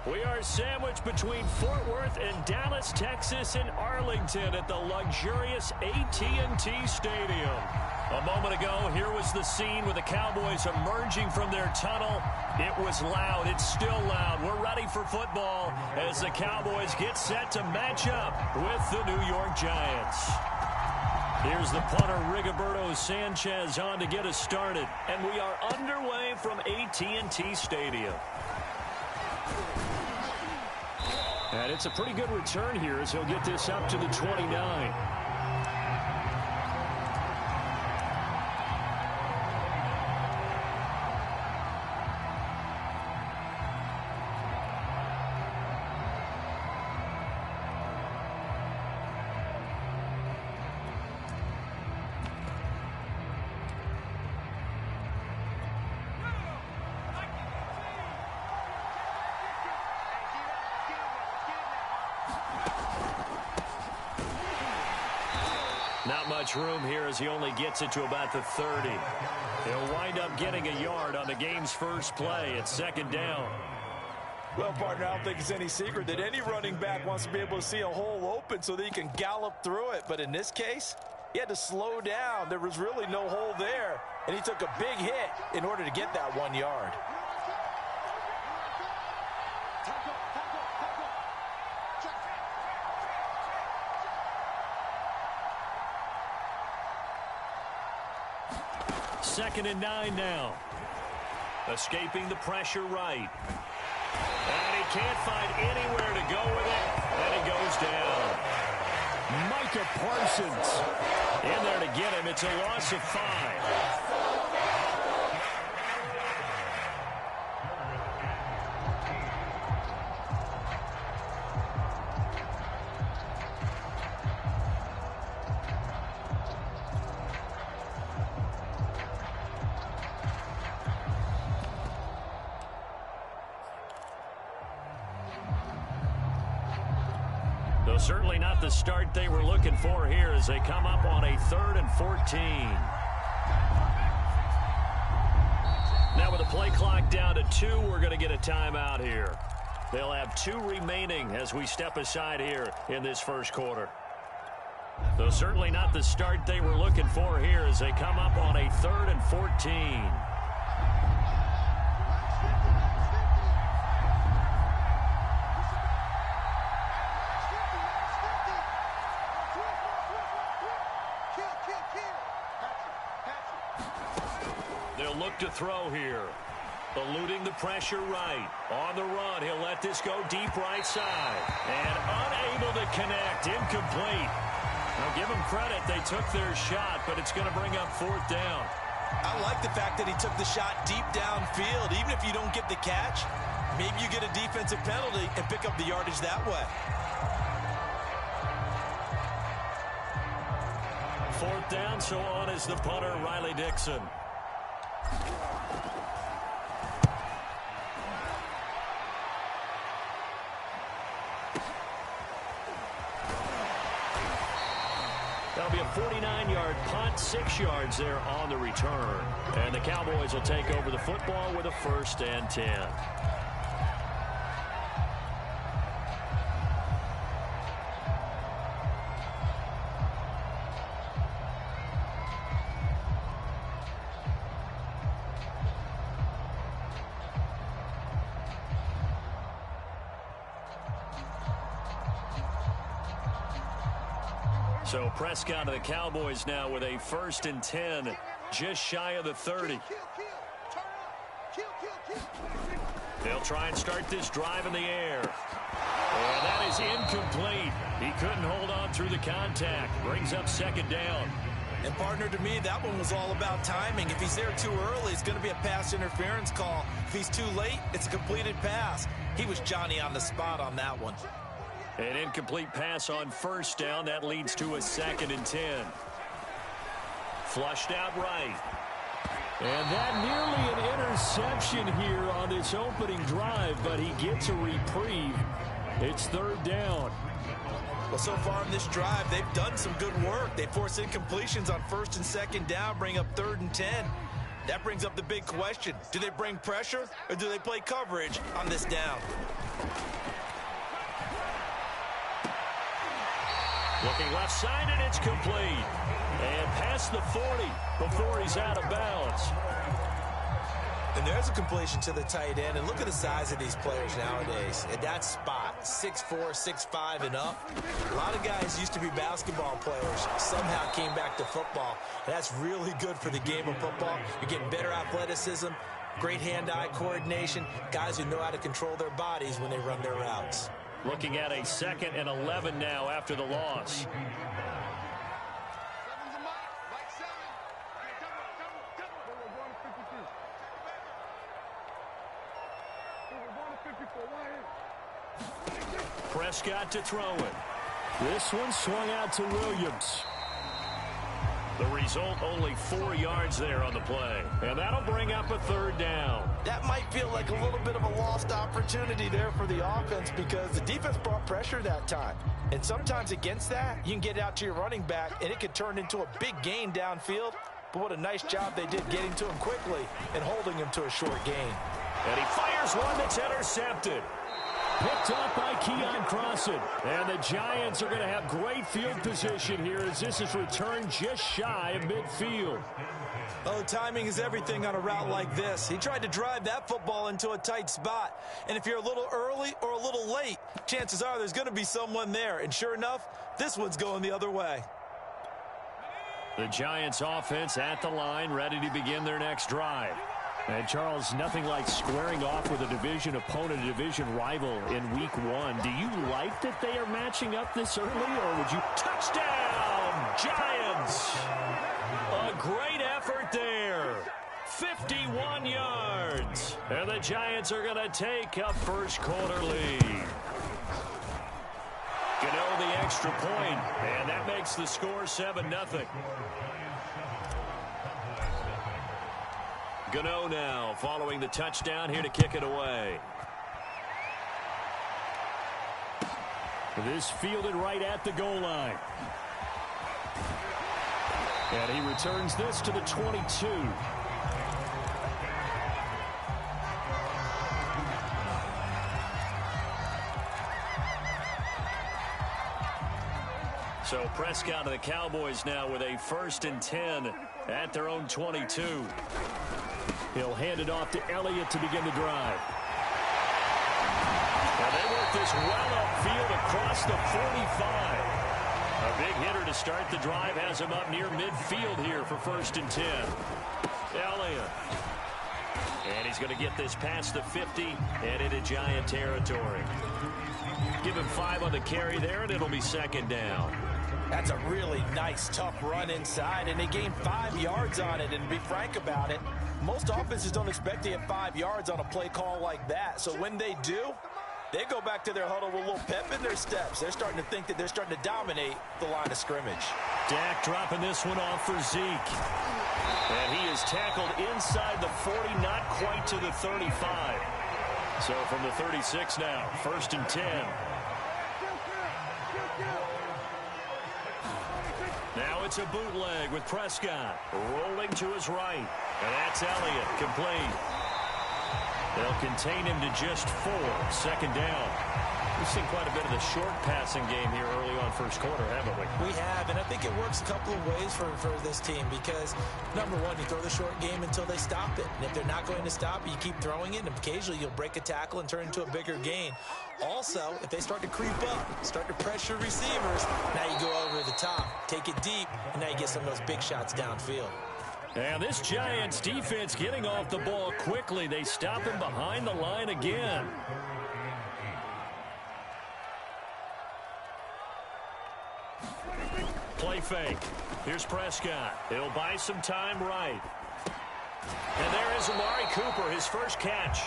We are sandwiched between Fort Worth and Dallas, Texas, and Arlington at the luxurious AT&T Stadium. A moment ago, here was the scene with the Cowboys emerging from their tunnel. It was loud. It's still loud. We're ready for football as the Cowboys get set to match up with the New York Giants. Here's the punter, Rigoberto Sanchez, on to get us started. And we are underway from AT&T Stadium. And it's a pretty good return here as he'll get this up to the 29. Not much room here as he only gets it to about the 30. He'll wind up getting a yard on the game's first play. It's second down. Well, partner, I don't think it's any secret that any running back wants to be able to see a hole open so that he can gallop through it. But in this case, he had to slow down. There was really no hole there, and he took a big hit in order to get that 1 yard. Second and 9 now. Escaping the pressure right. And he can't find anywhere to go with it. And he goes down. Micah Parsons in there to get him. It's a loss of 5. Certainly not the start they were looking for here as they come up on a 3rd and 14. Now with the play clock down to 2, we're going to get a timeout here. They'll have 2 remaining as we step aside here in this first quarter. Though certainly not the start they were looking for here as they come up on a 3rd and 14. Look to throw here. Eluding the pressure right. On the run, he'll let this go deep right side. And unable to connect. Incomplete. Now give them credit. They took their shot, but it's going to bring up 4th down. I like the fact that he took the shot deep downfield. Even if you don't get the catch, maybe you get a defensive penalty and pick up the yardage that way. 4th down, so on is the punter, Riley Dixon. That'll be a 49-yard punt, 6 yards there on the return. And the Cowboys will take over the football with a 1st and 10. So Prescott of the Cowboys now with a 1st and 10, just shy of the 30. They'll try and start this drive in the air. And that is incomplete. He couldn't hold on through the contact. Brings up 2nd down. And partner, to me, that one was all about timing. If he's there too early, it's going to be a pass interference call. If he's too late, it's a completed pass. He was Johnny on the spot on that one. An incomplete pass on 1st down. That leads to a 2nd and 10. Flushed out right. And that nearly an interception here on this opening drive, but he gets a reprieve. It's 3rd down. Well, so far in this drive, they've done some good work. They force incompletions on 1st and 2nd down, bring up 3rd and 10. That brings up the big question. Do they bring pressure or do they play coverage on this down? Looking left side, and it's complete. And past the 40 before he's out of bounds. And there's a completion to the tight end. And look at the size of these players nowadays. At that spot, 6'4", 6'5", and up. A lot of guys used to be basketball players. Somehow came back to football. And that's really good for the game of football. You're getting better athleticism, great hand-eye coordination, guys who know how to control their bodies when they run their routes. Looking at a 2nd and 11 now after the loss. Prescott to throw it. This one swung out to Williams. The result, only 4 yards there on the play. And that'll bring up a 3rd down. That might feel like a little bit of a lost opportunity there for the offense because the defense brought pressure that time. And sometimes against that, you can get out to your running back, and it could turn into a big gain downfield. But what a nice job they did getting to him quickly and holding him to a short gain. And he fires one that's intercepted. Picked up by Keon Crossan. And the Giants are going to have great field position here as this is returned just shy of midfield. Oh, timing is everything on a route like this. He tried to drive that football into a tight spot. And if you're a little early or a little late, chances are there's going to be someone there. And sure enough, this one's going the other way. The Giants offense at the line, ready to begin their next drive. And, Charles, nothing like squaring off with a division opponent, a division rival in Week 1. Do you like that they are matching up this early, or would you? Touchdown, Giants! A great effort there. 51 yards. And the Giants are going to take a first-quarter lead. Gano the extra point, and that makes the score 7-0. Gano now following the touchdown here to kick it away. This fielded right at the goal line. And he returns this to the 22. So Prescott of the Cowboys now with a 1st and 10 at their own 22. He'll hand it off to Elliott to begin the drive. And they work this well upfield across the 45. A big hitter to start the drive has him up near midfield here for 1st and 10. Elliott. And he's going to get this past the 50 and into Giant territory. Give him 5 on the carry there, and it'll be 2nd down. That's a really nice, tough run inside, and they gained 5 yards on it. And to be frank about it, most offenses don't expect to get 5 yards on a play call like that. So when they do, they go back to their huddle with a little pep in their steps. They're starting to think that they're starting to dominate the line of scrimmage. Dak dropping this one off for Zeke. And he is tackled inside the 40, not quite to the 35. So from the 36 now, 1st and 10. Now it's a bootleg with Prescott rolling to his right. And that's Elliott, complete. They'll contain him to just 4, 2nd down. We've seen quite a bit of the short passing game here early on first quarter, haven't we? We have, and I think it works a couple of ways for this team because, number one, you throw the short game until they stop it. And if they're not going to stop it, you keep throwing it, and occasionally you'll break a tackle and turn it into a bigger gain. Also, if they start to creep up, start to pressure receivers, now you go over the top, take it deep, and now you get some of those big shots downfield. And this Giants defense getting off the ball quickly. They stop him behind the line again. Play fake. Here's Prescott. He'll buy some time right. And there is Amari Cooper, his first catch.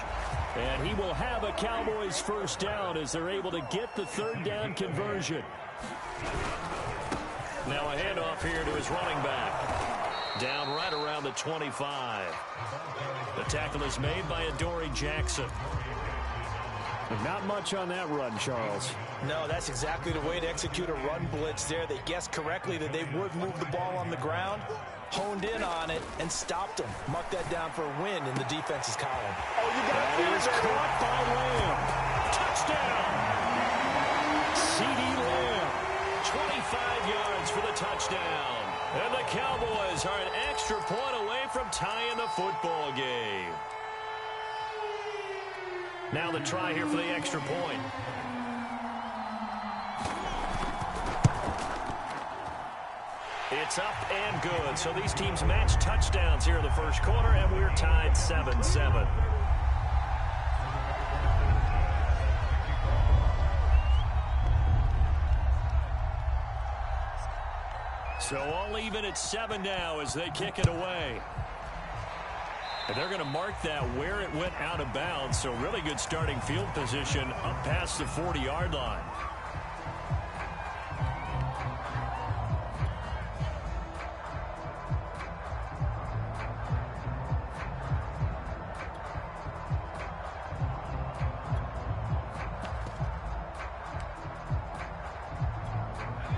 And he will have a Cowboys 1st down as they're able to get the 3rd down conversion. Now a handoff here to his running back. Down right around the 25. The tackle is made by Adoree Jackson. Not much on that run, Charles. No, that's exactly the way to execute a run blitz there. They guessed correctly that they would move the ball on the ground. honed in on it and stopped him. Mark that down for a win in the defense's column. Oh, you got it. That is caught by Lamb. Touchdown! CeeDee Lamb, 25 yards for the touchdown. And the Cowboys are an extra point away from tying the football game. Now the try here for the extra point. It's up and good. So these teams match touchdowns here in the first quarter, and we're tied 7-7. So all even at 7 now as they kick it away. And they're going to mark that where it went out of bounds. So really good starting field position up past the 40-yard line.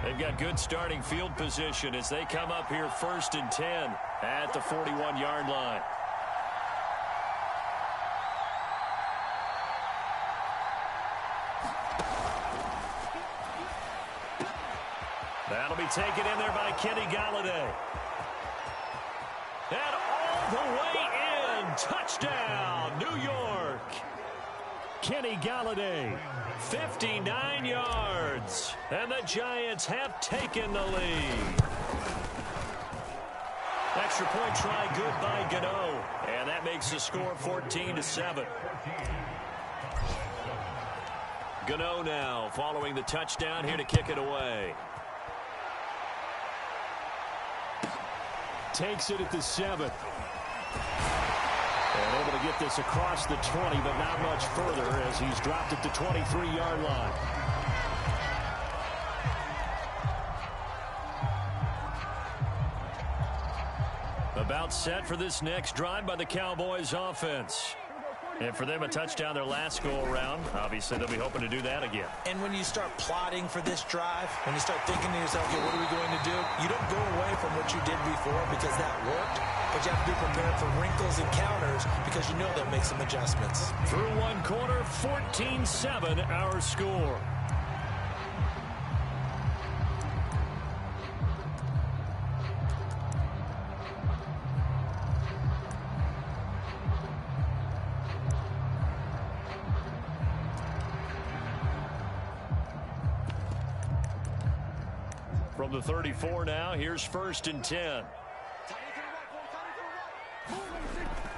They've got good starting field position as they come up here 1st and 10 at the 41-yard line. That'll be taken in there by Kenny Golladay. And all the way in. Touchdown, New York. Kenny Golladay, 59 yards. And the Giants have taken the lead. Extra point try good by Gano. And that makes the score 14-7. Gano now following the touchdown here to kick it away. Takes it at the 7. And able to get this across the 20, but not much further as he's dropped at the 23-yard line. About set for this next drive by the Cowboys offense. And for them, a touchdown their last go-around. Obviously, they'll be hoping to do that again. And when you start plotting for this drive, when you start thinking to yourself, okay, what are we going to do? You don't go away from what you did before because that worked, but you have to be prepared for wrinkles and counters because you know they'll make some adjustments. Through one quarter, 14-7 our score. From the 34 now, here's 1st and 10.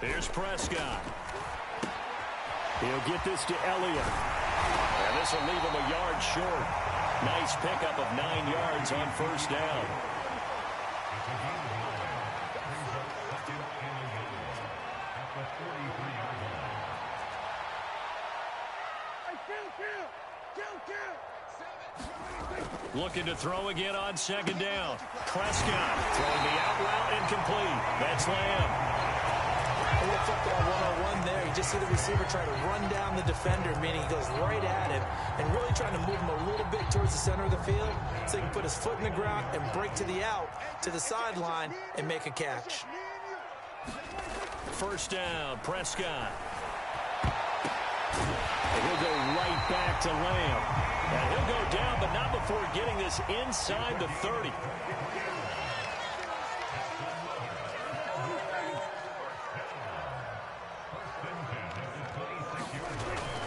Here's Prescott. He'll get this to Elliott. And this will leave him a yard short. Nice pickup of 9 yards on 1st down. Looking to throw again on 2nd down. Prescott throwing the out route incomplete. That's Lamb. A little football 101 there. You just see the receiver try to run down the defender, meaning he goes right at him and really trying to move him a little bit towards the center of the field so he can put his foot in the ground and break to the out, to the sideline, and make a catch. 1st down, Prescott. And he'll go right back to Lamb. And he'll go down, but not before getting this inside the 30.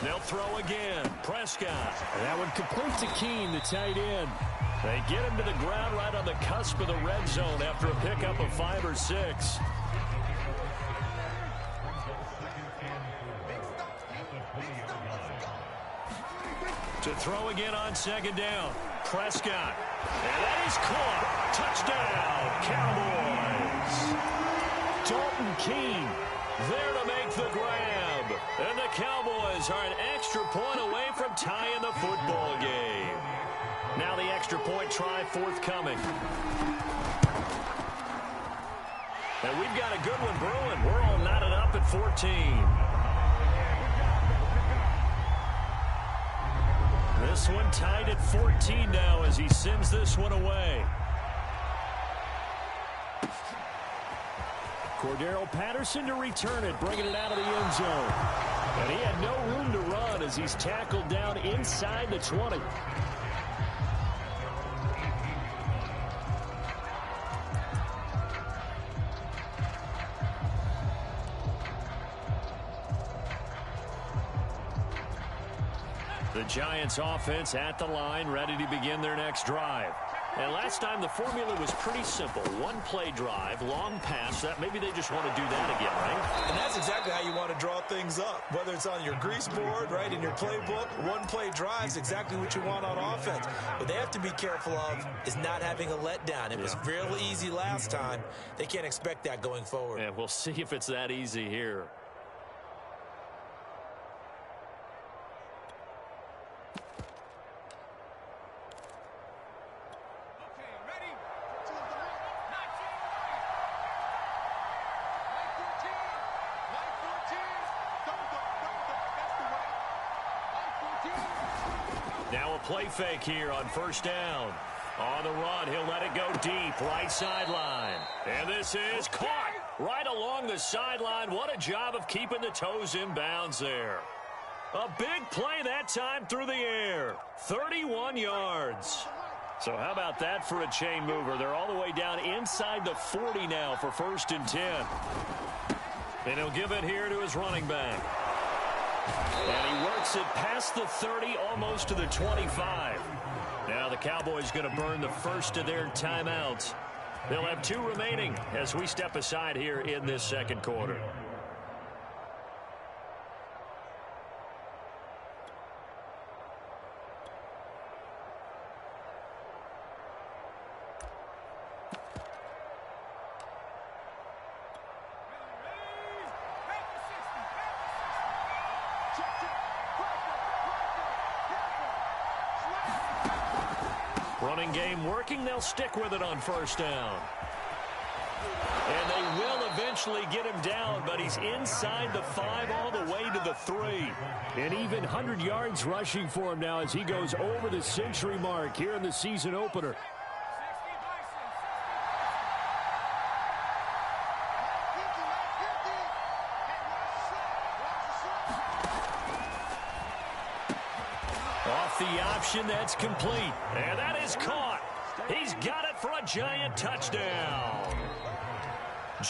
They'll throw again. Prescott. And that one complete to Keene, the tight end. They get him to the ground right on the cusp of the red zone after a pickup of 5 or 6. To throw again on 2nd down. Prescott. And that is caught. Touchdown, Cowboys. Dalton Keene there to make the grab. And the Cowboys are an extra point away from tying the football game. Now the extra point try forthcoming. And we've got a good one brewing. We're all knotted up at 14. This one tied at 14 now as he sends this one away. Cordero Patterson to return it, bringing it out of the end zone. And he had no room to run as he's tackled down inside the 20. The Giants offense at the line, ready to begin their next drive. And last time the formula was pretty simple. One play drive, long pass. That maybe they just want to do that again, right? And that's exactly how you want to draw things up. Whether it's on your grease board, right, in your playbook, one play drive is exactly what you want on offense. What they have to be careful of is not having a letdown. It was real easy last time. They can't expect that going forward. And we'll see if it's that easy here. Now a play fake here on first down. On the run, he'll let it go deep, right sideline. And this is caught right along the sideline. What a job of keeping the toes in bounds there. A big play that time through the air. 31 yards. So how about that for a chain mover? They're all the way down inside the 40 now for 1st and 10. And he'll give it here to his running back. And he works it past the 30, almost to the 25. Now the Cowboys going to burn the first of their timeouts. They'll have 2 remaining as we step aside here in this second quarter. Running game working. They'll stick with it on first down. And they will eventually get him down, but he's inside the 5 all the way to the 3. And even 100 yards rushing for him now as he goes over the century mark here in the season opener. Off the option, that's complete. And that is caught. He's got it for a Giant touchdown.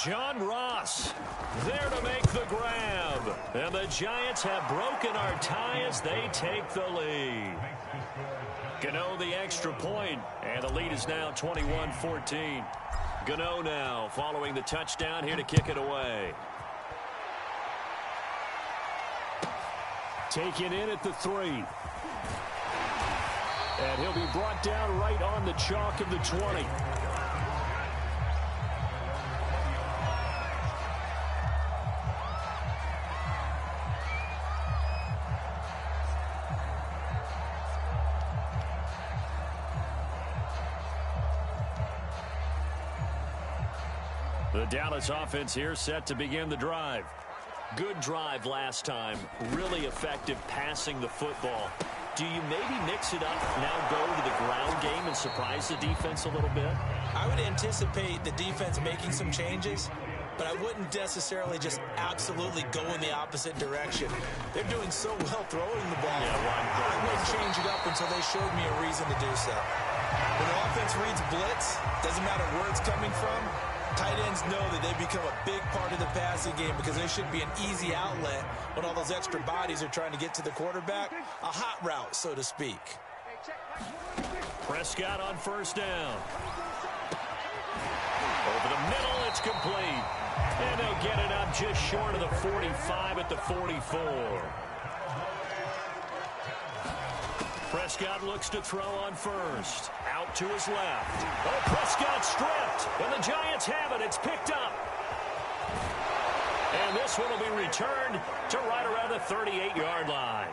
John Ross there to make the grab. And the Giants have broken our tie as they take the lead. Gano the extra point, and the lead is now 21-14. Gano now following the touchdown here to kick it away. Taken in at the 3. And he'll be brought down right on the chalk of the 20. The Dallas offense here set to begin the drive. Good drive last time. Really effective passing the football. Do you maybe mix it up, now go to the ground game and surprise the defense a little bit? I would anticipate the defense making some changes, but I wouldn't necessarily just absolutely go in the opposite direction. They're doing so well throwing the ball. I wouldn't change it up until they showed me a reason to do so. When the offense reads blitz, doesn't matter where it's coming from, tight ends know that they become a big part of the passing game because they should be an easy outlet when all those extra bodies are trying to get to the quarterback. A hot route, so to speak. Prescott on first down. Over the middle, it's complete. And they'll get it up just short of the 45 at the 44. Prescott looks to throw on first. Out to his left. Oh, Prescott stripped. And the Giants have it. It's picked up. And this one will be returned to right around the 38-yard line.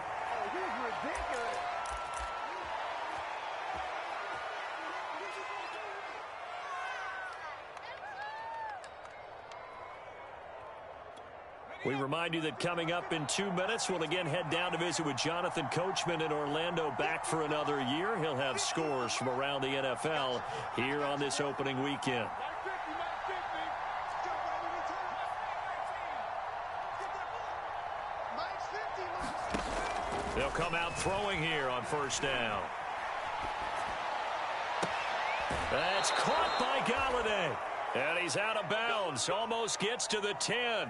We remind you that coming up in 2 minutes, we'll again head down to visit with Jonathan Coachman in Orlando, back for another year. He'll have scores from around the NFL here on this opening weekend. They'll come out throwing here on first down. That's caught by Galladay. And he's out of bounds. Almost gets to the 10.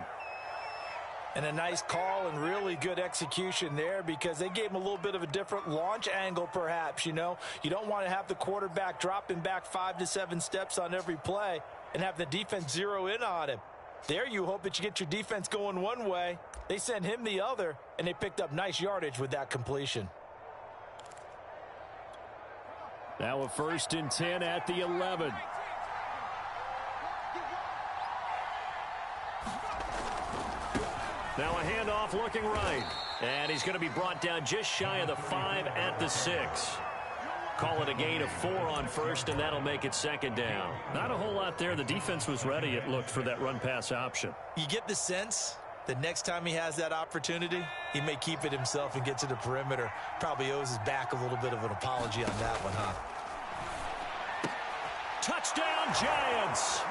And a nice call and really good execution there because they gave him a little bit of a different launch angle perhaps, you know. You don't want to have the quarterback dropping back 5 to 7 steps on every play and have the defense zero in on him. There you hope that you get your defense going one way. They sent him the other, and they picked up nice yardage with that completion. Now a 1st and 10 at the 11. Now a handoff looking right. And he's going to be brought down just shy of the 5 at the 6. Call it a gain of 4 on first, and that'll make it 2nd down. Not a whole lot there. The defense was ready, it looked, for that run-pass option. You get the sense that next time he has that opportunity, he may keep it himself and get to the perimeter. Probably owes his back a little bit of an apology on that one, huh? Touchdown, Giants!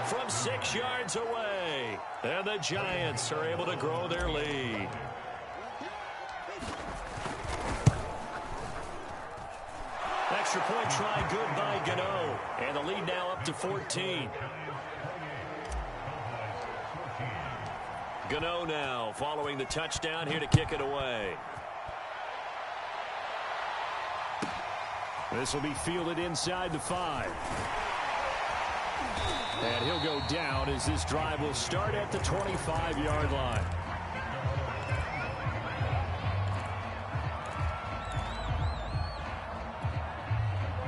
From 6 yards away. And the Giants are able to grow their lead. Extra point try good by Gano. And the lead now up to 14. Gano now following the touchdown here to kick it away. This will be fielded inside the 5. And he'll go down as this drive will start at the 25-yard line.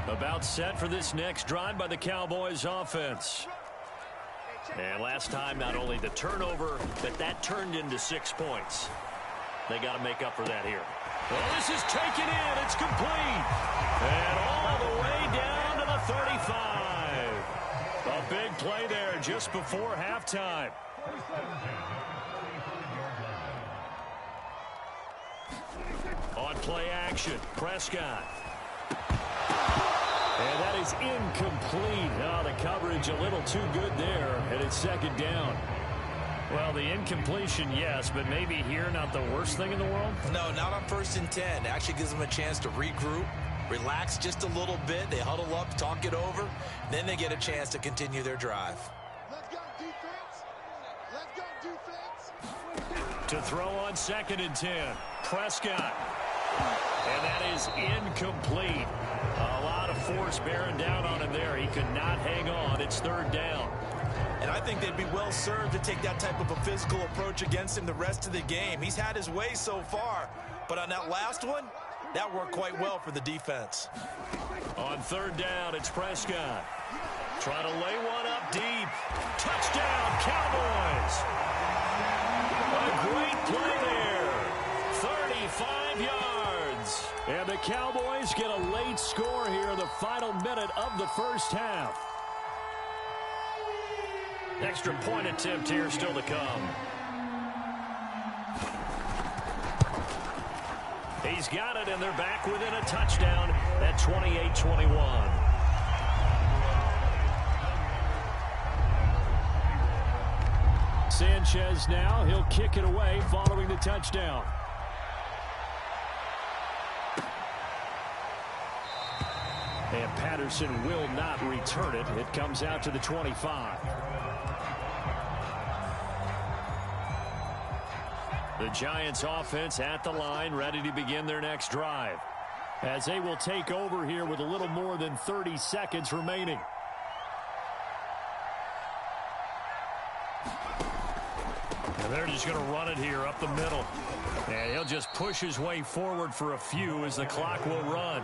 About set for this next drive by the Cowboys offense. And last time, not only the turnover, but that turned into 6 points. They got to make up for that here. Well, this is taken in. It's complete. And all the way down to the 35. A big play there just before halftime. On play action, Prescott. And that is incomplete. Oh, the coverage a little too good there, and it's 2nd down. Well, the incompletion, yes, but maybe here not the worst thing in the world? No, not on 1st and 10. It actually gives them a chance to regroup, relax just a little bit. They huddle up, talk it over. Then they get a chance to continue their drive. Let's go, defense. Let's go, defense. To throw on 2nd and 10. Prescott. And that is incomplete. A lot of force bearing down on him there. He could not hang on. It's 3rd down. And I think they'd be well served to take that type of a physical approach against him the rest of the game. He's had his way so far. But on that last one, that worked quite well for the defense. On 3rd down, it's Prescott. Trying to lay one up deep. Touchdown, Cowboys. A great play there. 35 yards. And the Cowboys get a late score here in the final minute of the 1st half. Extra point attempt here still to come. He's got it, and they're back within a touchdown at 28-21. Sanchez now, he'll kick it away following the touchdown. And Patterson will not return it. It comes out to the 25. The Giants offense at the line, ready to begin their next drive. As they will take over here with a little more than 30 seconds remaining. And they're just going to run it here up the middle. And he'll just push his way forward for a few as the clock will run.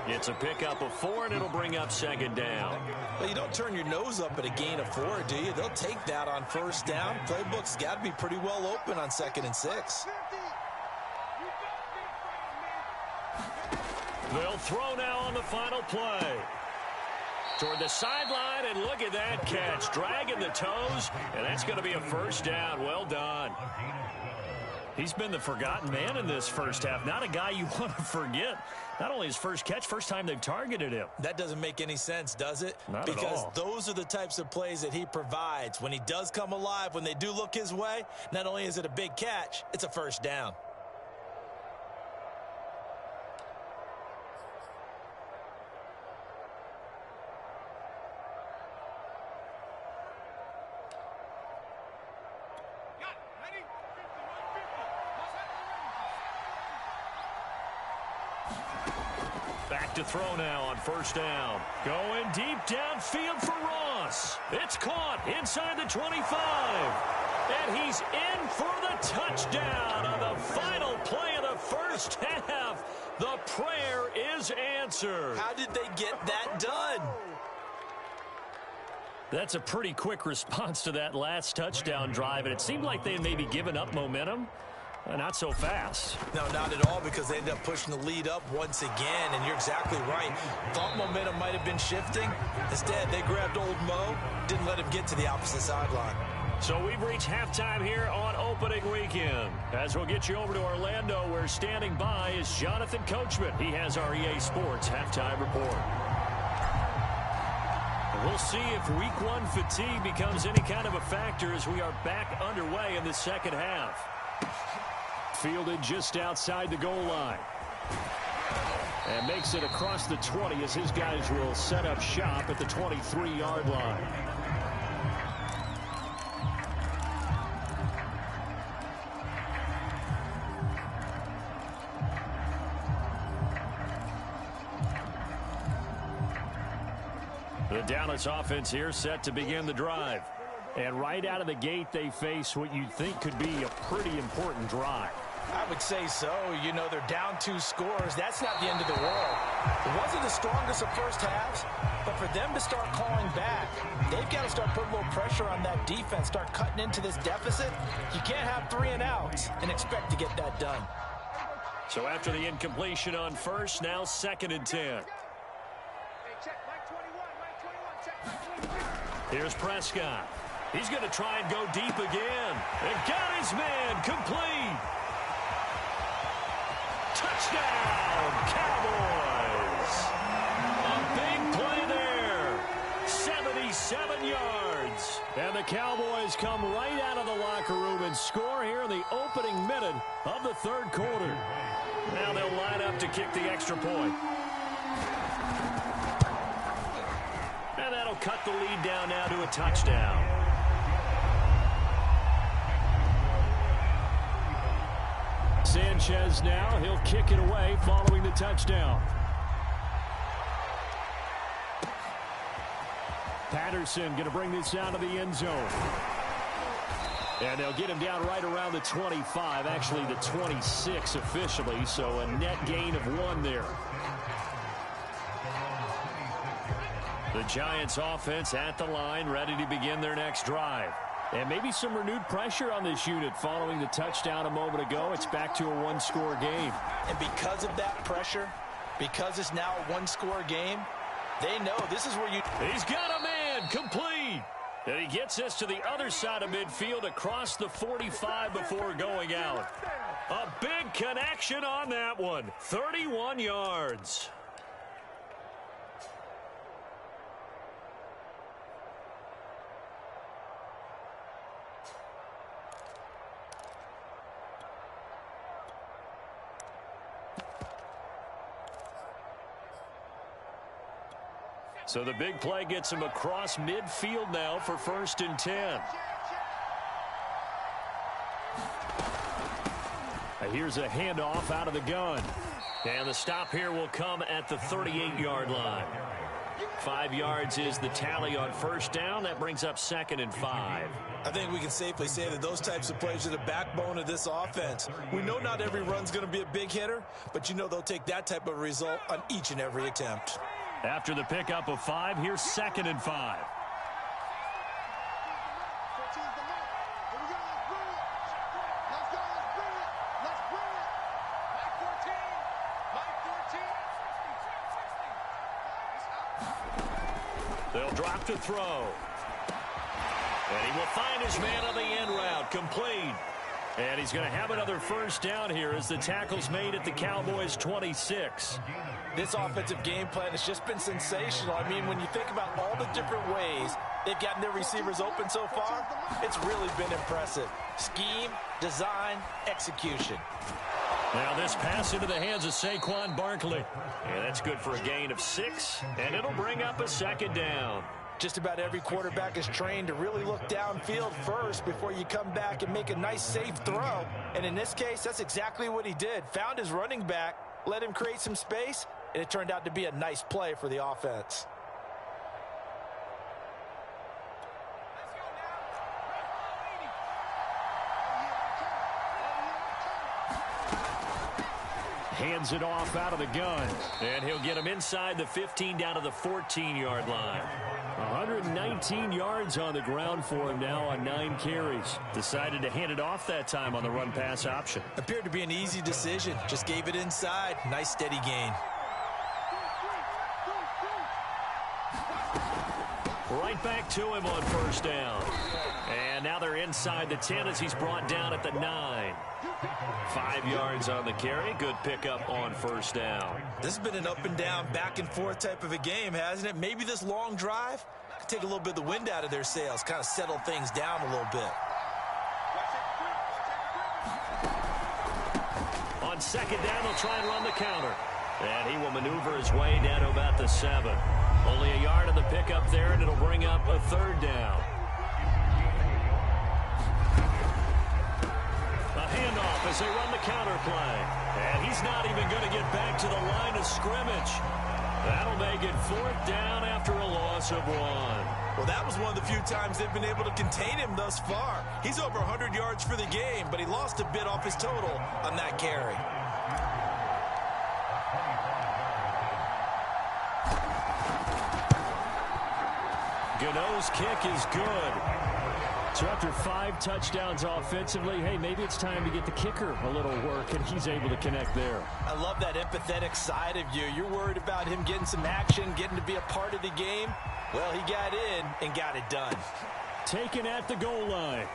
It's a pickup of 4, and it'll bring up 2nd down. Well, you don't turn your nose up at a gain of 4, do you? They'll take that on 1st down. Playbook's got to be pretty well open on 2nd and 6. They'll throw now on the final play. Toward the sideline, and look at that catch. Dragging the toes, and that's going to be a 1st down. Well done. He's been the forgotten man in this first half. Not a guy you want to forget. Not only his first catch, first time they've targeted him. That doesn't make any sense, does it? Not at all. Because those are the types of plays that he provides. When he does come alive, when they do look his way, not only is it a big catch, it's a first down. Back to throw now on first down. Going deep downfield for Ross. It's caught inside the 25. And he's in for the touchdown on the final play of the first half. The prayer is answered. How did they get that done? That's a pretty quick response to that last touchdown drive, and it seemed like they had maybe given up momentum. Not so fast. No, not at all, because they ended up pushing the lead up once again, and you're exactly right. Thought momentum might have been shifting. Instead, they grabbed old Mo, didn't let him get to the opposite sideline. So we've reached halftime here on opening weekend. As we'll get you over to Orlando, where standing by is Jonathan Coachman. He has our EA Sports halftime report. We'll see if week one fatigue becomes any kind of a factor as we are back underway in the second half. Fielded just outside the goal line. And makes it across the 20 as his guys will set up shop at the 23-yard line. The Dallas offense here set to begin the drive. And right out of the gate, they face what you'd think could be a pretty important drive. I would say so. You know, they're down 2 scores. That's not the end of the world. It wasn't the strongest of first halves, but for them to start calling back, they've got to start putting a little pressure on that defense, start cutting into this deficit. You can't have 3 and outs and expect to get that done. So after the incompletion on first, now 2nd and 10. Here's Prescott. He's going to try and go deep again. And got his man complete. Touchdown, Cowboys. A big play there. 77 yards. And the Cowboys come right out of the locker room and score here in the opening minute of the third quarter. Now they'll line up to kick the extra point. And that'll cut the lead down now to a touchdown. Sanchez now, he'll kick it away following the touchdown. Patterson going to bring this out of the end zone. And they'll get him down right around the 25, actually the 26 officially, so a net gain of 1 there. The Giants offense at the line, ready to begin their next drive. And maybe some renewed pressure on this unit following the touchdown a moment ago. It's back to a 1-score game. And because of that pressure, because it's now a 1-score game, they know this is where you... He's got a man complete. And he gets this to the other side of midfield across the 45 before going out. A big connection on that one. 31 yards. So the big play gets him across midfield now for 1st and 10. Here's a handoff out of the gun. And the stop here will come at the 38-yard line. 5 yards is the tally on first down. That brings up 2nd and 5. I think we can safely say that those types of plays are the backbone of this offense. We know not every run's going to be a big hitter, but you know they'll take that type of result on each and every attempt. After the pickup of 5, here's 2nd and 5. They'll drop to throw. And he will find his man on the end route, complete. And he's going to have another first down here as the tackle's made at the Cowboys' 26. This offensive game plan has just been sensational. I mean, when you think about all the different ways they've gotten their receivers open so far, it's really been impressive. Scheme, design, execution. Now this pass into the hands of Saquon Barkley. And that's good for a gain of 6, and it'll bring up a second down. Just about every quarterback is trained to really look downfield first before you come back and make a nice, safe throw. And in this case, that's exactly what he did. Found his running back, let him create some space, and it turned out to be a nice play for the offense. Hands it off out of the gun. And he'll get him inside the 15 down to the 14-yard line. 119 yards on the ground for him now on 9 carries. Decided to hand it off that time on the run-pass option. Appeared to be an easy decision. Just gave it inside. Nice steady gain. Right back to him on first down. And now they're inside the 10 as he's brought down at the 9. 5 yards on the carry. Good pickup on first down. This has been an up and down, back and forth type of a game, hasn't it? Maybe this long drive could take a little bit of the wind out of their sails, kind of settle things down a little bit. On second down, they'll try and run the counter. And he will maneuver his way down to about the 7. Only a yard on the pickup there, and it'll bring up a third down. Handoff as they run the counter play. And he's not even going to get back to the line of scrimmage. That'll make it 4th down after a loss of 1. Well, that was one of the few times they've been able to contain him thus far. He's over 100 yards for the game, but he lost a bit off his total on that carry. Gano's kick is good. So after 5 touchdowns offensively, hey, maybe it's time to get the kicker a little work, and he's able to connect there. I love that empathetic side of you. You're worried about him getting some action, getting to be a part of the game. Well, he got in and got it done. Taken at the goal line.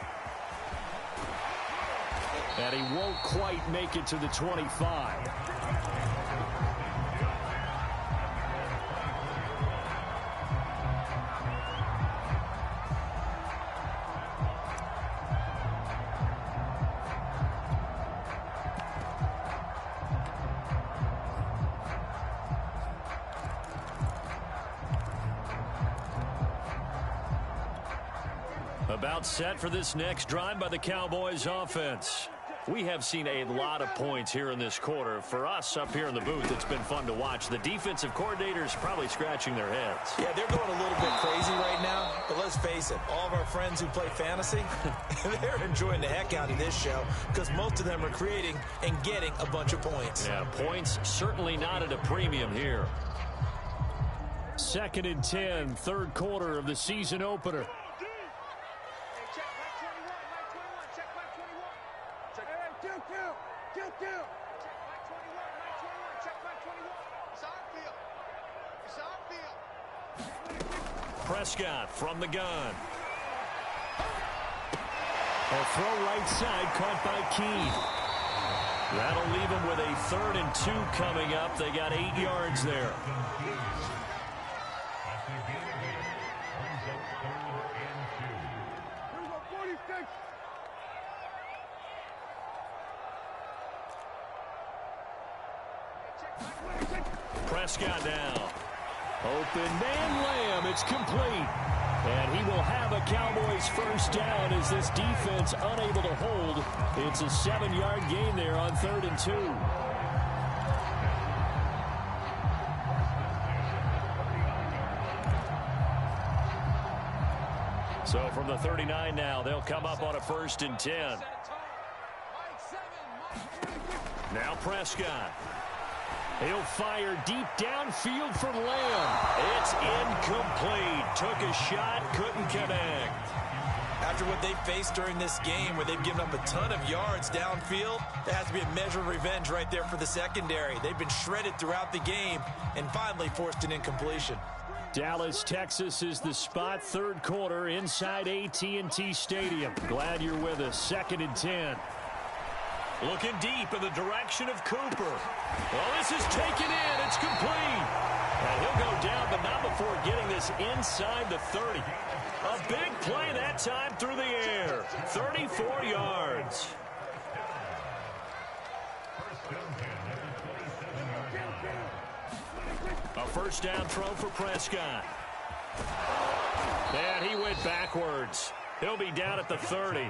And he won't quite make it to the 25. About set for this next drive by the Cowboys offense. We have seen a lot of points here in this quarter. For us up here in the booth, it's been fun to watch. The defensive coordinators probably scratching their heads. Yeah, they're going a little bit crazy right now. But let's face it, all of our friends who play fantasy, they're enjoying the heck out of this show because most of them are creating and getting a bunch of points. Yeah, points certainly not at a premium here. 2nd and 10, 3rd quarter of the season opener. Prescott from the gun. A throw right side caught by Keene. That'll leave him with a 3rd and 2 coming up. They got 8 yards there. Prescott now. Open man Lamb. It's complete. And he will have a Cowboys first down as this defense unable to hold. It's a 7-yard gain there on 3rd and 2. So from the 39 now, they'll come up on a 1st and 10. Now Prescott. He'll fire deep downfield for Lamb. It's incomplete. Took a shot, couldn't connect. After what they've faced during this game where they've given up a ton of yards downfield, there has to be a measure of revenge right there for the secondary. They've been shredded throughout the game and finally forced an incompletion. Dallas, Texas is the spot. 3rd quarter inside AT&T Stadium. Glad you're with us. 2nd and 10. Looking deep in the direction of Cooper. Well, this is taken in. It's complete. And he'll go down, but not before getting this inside the 30. A big play that time through the air. 34 yards. A first down throw for Prescott. And he went backwards. He'll be down at the 30.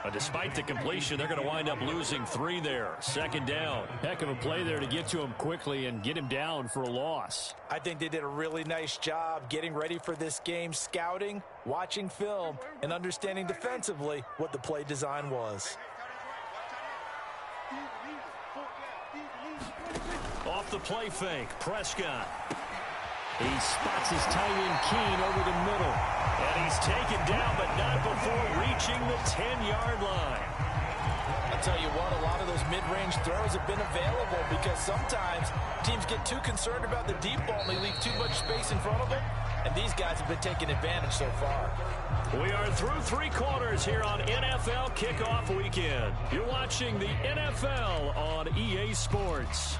But despite the completion, they're going to wind up losing 3 there. Second down. Heck of a play there to get to him quickly and get him down for a loss. I think they did a really nice job getting ready for this game, scouting, watching film, and understanding defensively what the play design was. Off the play fake, Prescott. He spots his tight end Keen over the middle. And he's taken down, but not before reaching the 10-yard line. I'll tell you what, a lot of those mid-range throws have been available because sometimes teams get too concerned about the deep ball and they leave too much space in front of them. And these guys have been taking advantage so far. We are through 3 quarters here on NFL Kickoff Weekend. You're watching the NFL on EA Sports.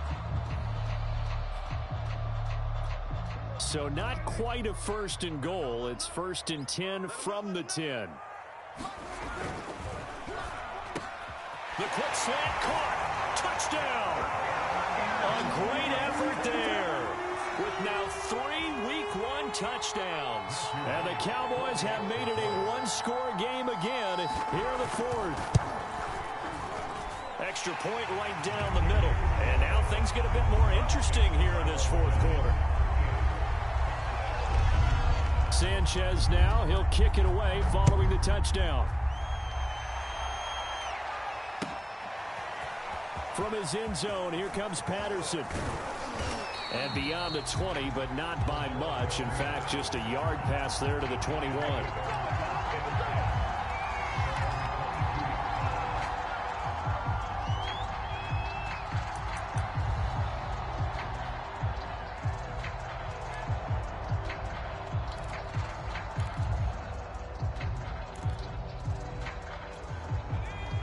So not quite a first and goal. It's 1st and 10 from the 10. The quick slant caught. Touchdown. A great effort there. With now 3 Week 1 touchdowns. And the Cowboys have made it a 1-score game again here in the 4th. Extra point right down the middle. And now things get a bit more interesting here in this 4th quarter. Sanchez now, he'll kick it away following the touchdown. From his end zone, here comes Patterson. And beyond the 20, but not by much. In fact, just a yard pass there to the 21.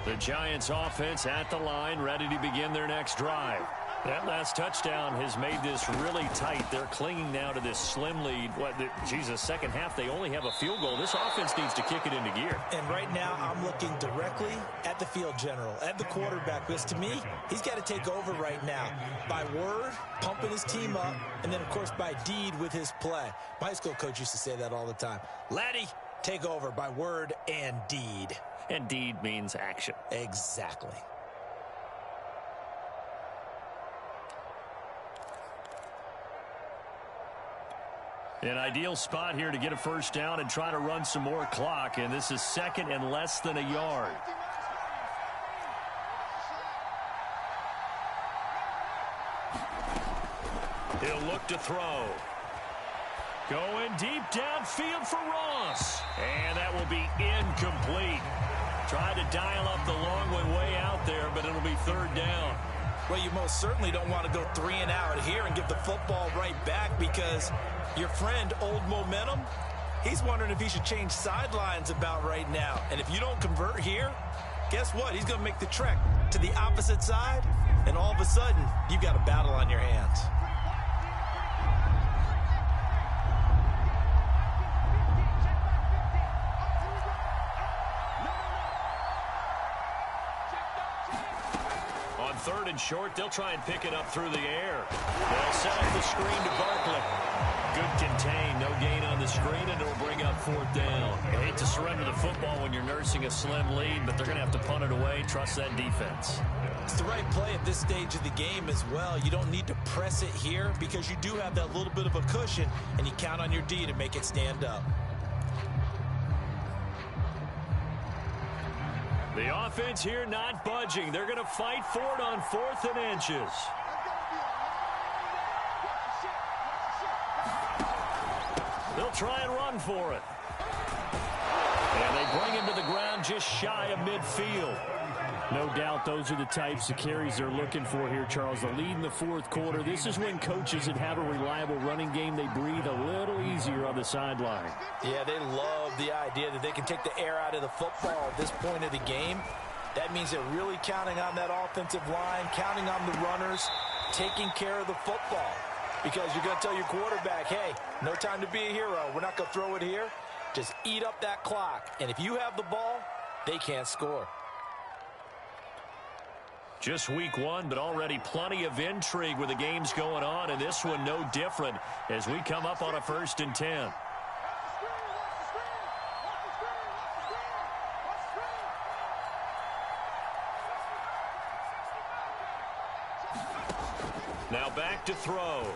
The Giants offense at the line, ready to begin their next drive. That last touchdown has made this really tight. They're clinging now to this slim lead. Second half, they only have a field goal. This offense needs to kick it into gear. And right now, I'm looking directly at the field general, at the quarterback, because to me, he's got to take over right now. By word, pumping his team up, and then, of course, by deed with his play. My high school coach used to say that all the time. Laddie, take over by word and deed. And deed means action. Exactly. An ideal spot here to get a first down and try to run some more clock. And this is 2nd and less than a yard. He'll look to throw. Going deep downfield for Ross. And that will be incomplete. Tried to dial up the long one way out there, but it'll be 3rd down. Well, you most certainly don't want to go 3 and out here and give the football right back because your friend, Old Momentum, he's wondering if he should change sidelines about right now. And if you don't convert here, guess what? He's going to make the trek to the opposite side, and all of a sudden, you've got a battle on your hands. On 3rd and short, they'll try and pick it up through the air. They'll set up the screen to Barkley. Good contain, no gain on the screen, and it'll bring up 4th down. You hate to surrender the football when you're nursing a slim lead, but they're going to have to punt it away. Trust that defense. It's the right play at this stage of the game as well. You don't need to press it here because you do have that little bit of a cushion, and you count on your D to make it stand up. The offense here not budging. They're going to fight for it on 4th and inches. They'll try and run for it. And they bring him to the ground just shy of midfield. No doubt those are the types of carries they're looking for here, Charles. The lead in the 4th quarter. This is when coaches that have a reliable running game, they breathe a little easier on the sideline. Yeah, they love the idea that they can take the air out of the football at this point of the game. That means they're really counting on that offensive line, counting on the runners, taking care of the football. Because you're going to tell your quarterback, hey, no time to be a hero. We're not going to throw it here. Just eat up that clock. And if you have the ball, they can't score. Just week one, but already plenty of intrigue with the games going on, and this one no different as we come up on a 1st and 10. Now back to throw.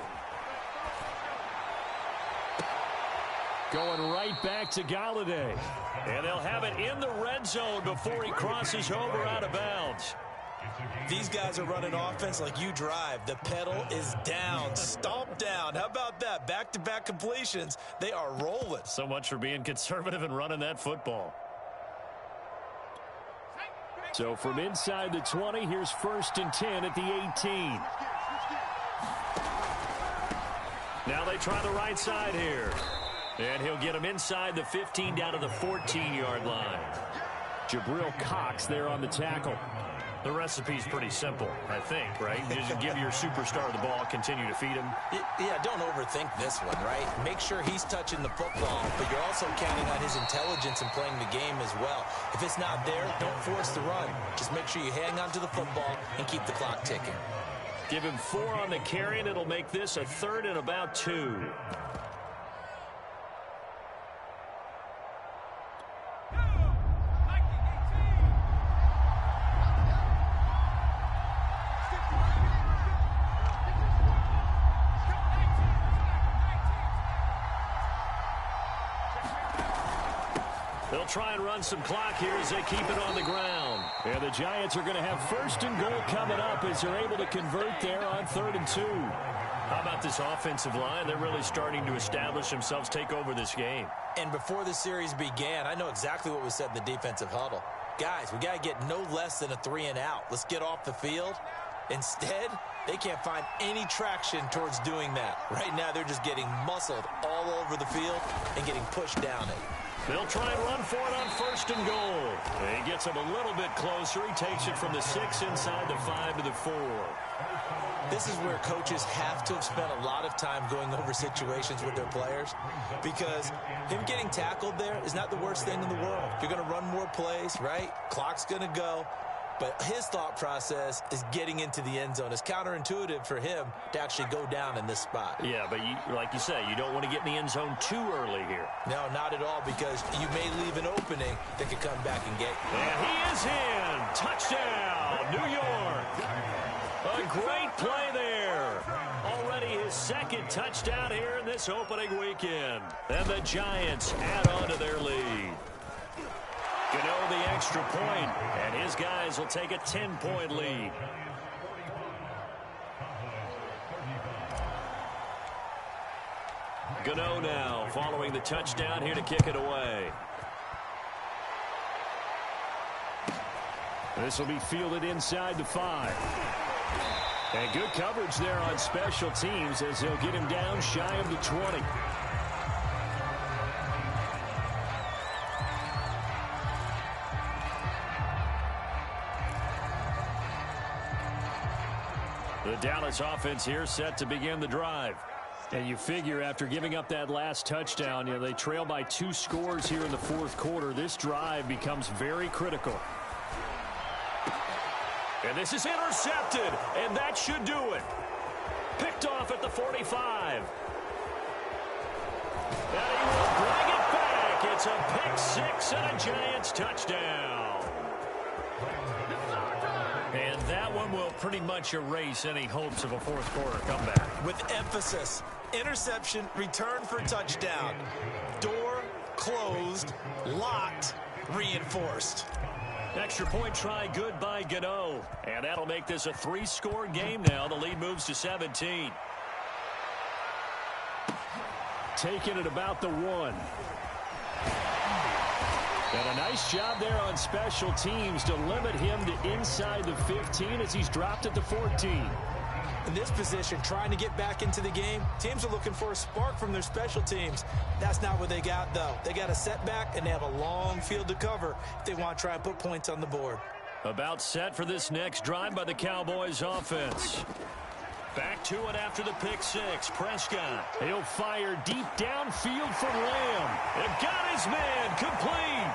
Going right back to Galladay. And they'll have it in the red zone before he crosses over out of bounds. These guys are running offense like you drive. The pedal is down, stomp down. How about that? Back-to-back completions. They are rolling. So much for being conservative and running that football. So from inside the 20, here's 1st and 10 at the 18. Now they try the right side here. And he'll get him inside the 15 down to the 14-yard line. Jabril Cox there on the tackle. The recipe's pretty simple, I think, right? Just give your superstar the ball, continue to feed him. Yeah, don't overthink this one, right? Make sure he's touching the football, but you're also counting on his intelligence in playing the game as well. If it's not there, don't force the run. Just make sure you hang on to the football and keep the clock ticking. Give him 4 on the carry, and it'll make this a 3rd and about 2. They'll try and run some clock here as they keep it on the ground. And the Giants are going to have 1st and goal coming up as they're able to convert there on 3rd and 2. How about this offensive line? They're really starting to establish themselves, take over this game. And before the series began, I know exactly what was said in the defensive huddle. Guys, we got to get no less than a 3 and out. Let's get off the field. Instead, they can't find any traction towards doing that. Right now, they're just getting muscled all over the field and getting pushed down it. They'll try and run for it on 1st and goal. And he gets him a little bit closer. He takes it from the 6 inside the 5 to the 4. This is where coaches have to have spent a lot of time going over situations with their players, because him getting tackled there is not the worst thing in the world. You're going to run more plays, right? Clock's going to go. But his thought process is getting into the end zone. It's counterintuitive for him to actually go down in this spot. Yeah, but like you say, you don't want to get in the end zone too early here. No, not at all, because you may leave an opening that could come back and get you. And he is in. Touchdown, New York. A great play there. Already his 2nd touchdown here in this opening weekend. And the Giants add on to their lead. Gano the extra point, and his guys will take a 10-point lead. Gano now following the touchdown here to kick it away. This will be fielded inside the 5. And good coverage there on special teams as he'll get him down shy of the 20. The Dallas offense here set to begin the drive. And you figure after giving up that last touchdown, they trail by 2 scores here in the 4th quarter. This drive becomes very critical. And this is intercepted, and that should do it. Picked off at the 45. And he will bring it back. It's a pick 6 and a Giants touchdown. And that one will pretty much erase any hopes of a 4th quarter comeback. With emphasis, interception, return for touchdown. Door closed, locked, reinforced. Extra point try good by Gano. And that'll make this a 3-score game now. The lead moves to 17. Taking it about the 1. And a nice job there on special teams to limit him to inside the 15 as he's dropped at the 14. In this position, trying to get back into the game, teams are looking for a spark from their special teams. That's not what they got, though. They got a setback, and they have a long field to cover if they want to try and put points on the board. About set for this next drive by the Cowboys offense. Back to it after the pick six. Prescott. He'll fire deep downfield for Lamb. It got his man. Complete.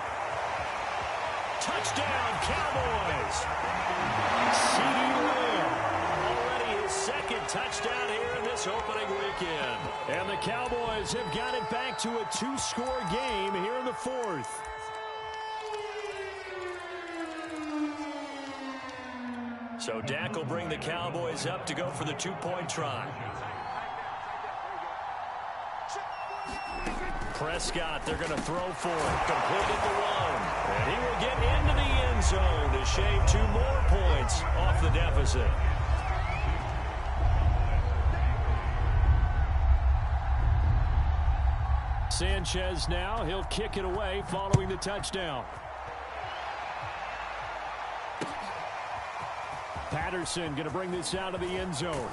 Touchdown, Cowboys. CeeDee Lamb. Already his second touchdown here in this opening weekend. And the Cowboys have got it back to a 2-score game here in the fourth. So Dak will bring the Cowboys up to go for the 2-point try. Prescott, they're going to throw for it. Completed the one. And he will get into the end zone to shave 2 more points off the deficit. Sanchez now. He'll kick it away following the touchdown. Patterson going to bring this out of the end zone.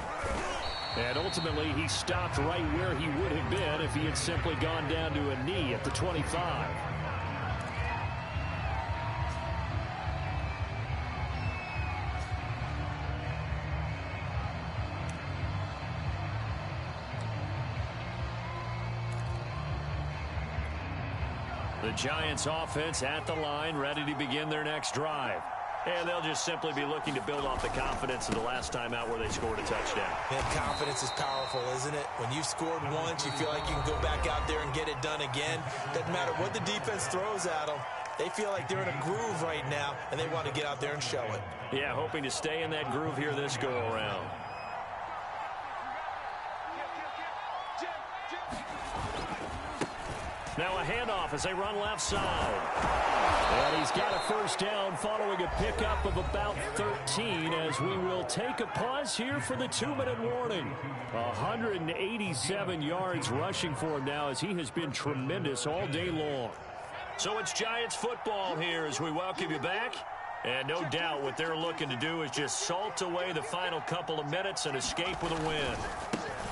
And ultimately, he stopped right where he would have been if he had simply gone down to a knee at the 25. The Giants offense at the line, ready to begin their next drive. And they'll just simply be looking to build off the confidence of the last time out where they scored a touchdown. Man, confidence is powerful, isn't it? When you've scored once, you feel like you can go back out there and get it done again. Doesn't matter what the defense throws at them. They feel like they're in a groove right now, and they want to get out there and show it. Yeah, hoping to stay in that groove here this go-around. Now a handoff as they run left side. And he's got a first down following a pickup of about 13 as we will take a pause here for the 2-minute warning. 187 yards rushing for him now as he has been tremendous all day long. So it's Giants football here as we welcome you back. And no doubt what they're looking to do is just salt away the final couple of minutes and escape with a win.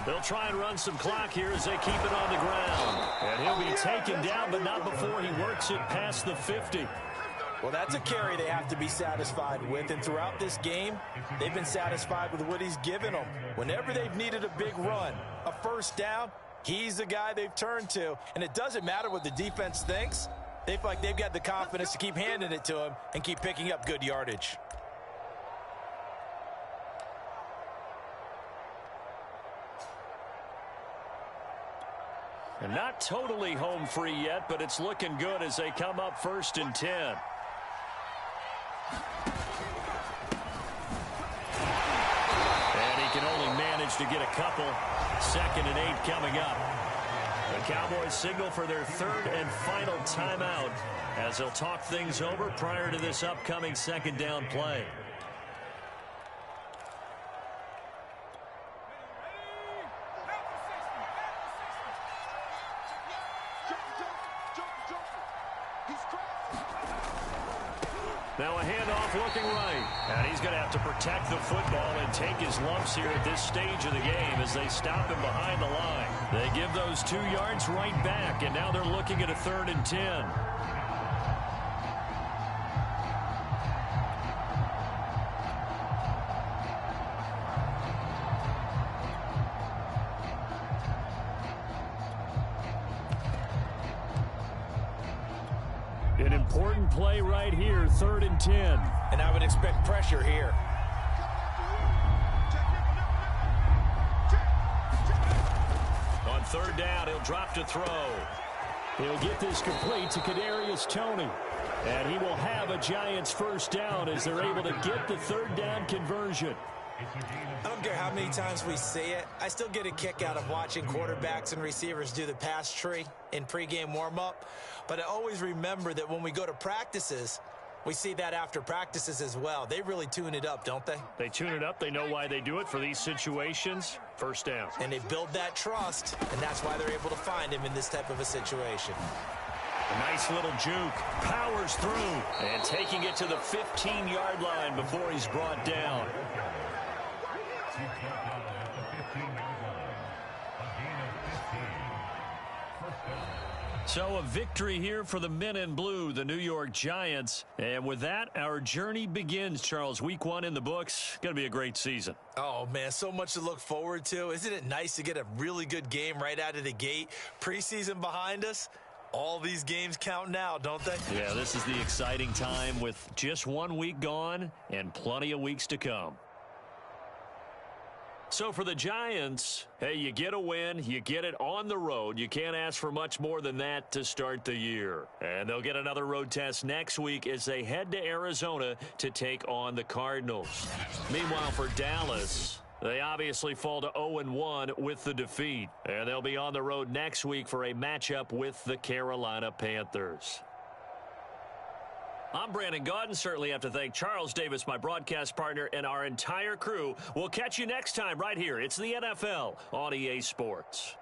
They'll try and run some clock here as they keep it on the ground. And he'll be taken down, but not before he works it past the 50. Well, that's a carry they have to be satisfied with. And throughout this game, they've been satisfied with what he's given them. Whenever they've needed a big run, a first down, he's the guy they've turned to. And it doesn't matter what the defense thinks. They feel like they've got the confidence to keep handing it to him and keep picking up good yardage. And not totally home free yet, but it's looking good as they come up 1st and 10. And he can only manage to get a couple. 2nd and 8 coming up. The Cowboys signal for their 3rd and final timeout as they'll talk things over prior to this upcoming 2nd down play. Now a handoff looking right. And he's going to have to protect the football and take his lumps here at this stage of the game as they stop him behind the line. They give those 2 yards right back, and now they're looking at a 3rd and 10. An important play right here, 3rd and 10. And I would expect pressure here. On 3rd down, he'll drop to throw. He'll get this complete to Kadarius Toney. And he will have a Giants first down as they're able to get the 3rd down conversion. I don't care how many times we see it. I still get a kick out of watching quarterbacks and receivers do the pass tree in pregame warm-up. But I always remember that when we go to practices, we see that after practices as well. They really tune it up, don't they? They tune it up. They know why they do it for these situations. First down. And they build that trust, and that's why they're able to find him in this type of a situation. A nice little juke. Powers through. And taking it to the 15-yard line before he's brought down. So a victory here for the men in blue, the New York Giants. And with that, our journey begins, Charles. Week 1 in the books. Going to be a great season. Oh, man, so much to look forward to. Isn't it nice to get a really good game right out of the gate? Preseason behind us. All these games count now, don't they? Yeah, this is the exciting time with just 1 week gone and plenty of weeks to come. So for the Giants, hey, you get a win, you get it on the road. You can't ask for much more than that to start the year. And they'll get another road test next week as they head to Arizona to take on the Cardinals. Meanwhile, for Dallas, they obviously fall to 0-1 with the defeat. And they'll be on the road next week for a matchup with the Carolina Panthers. I'm Brandon Gaudin. Certainly have to thank Charles Davis, my broadcast partner, and our entire crew. We'll catch you next time right here. It's the NFL on EA Sports.